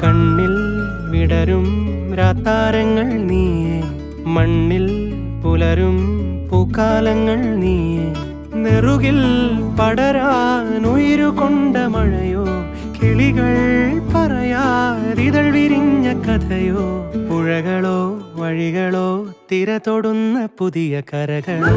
കണ്ണിൽ വിടരും രാത്താരങ്ങൾ നീയേ, മണ്ണിൽ പുലരും പൂക്കാലങ്ങൾ നീയേ. നെറുകിൽ പടരാൻ ഉയരുകൊണ്ട മഴയോ, കിളികൾ പറയാതിതൾ വിരിഞ്ഞ കഥയോ. പുഴകളോ വഴികളോ തിര തൊടുന്ന പുതിയ കരകളോ.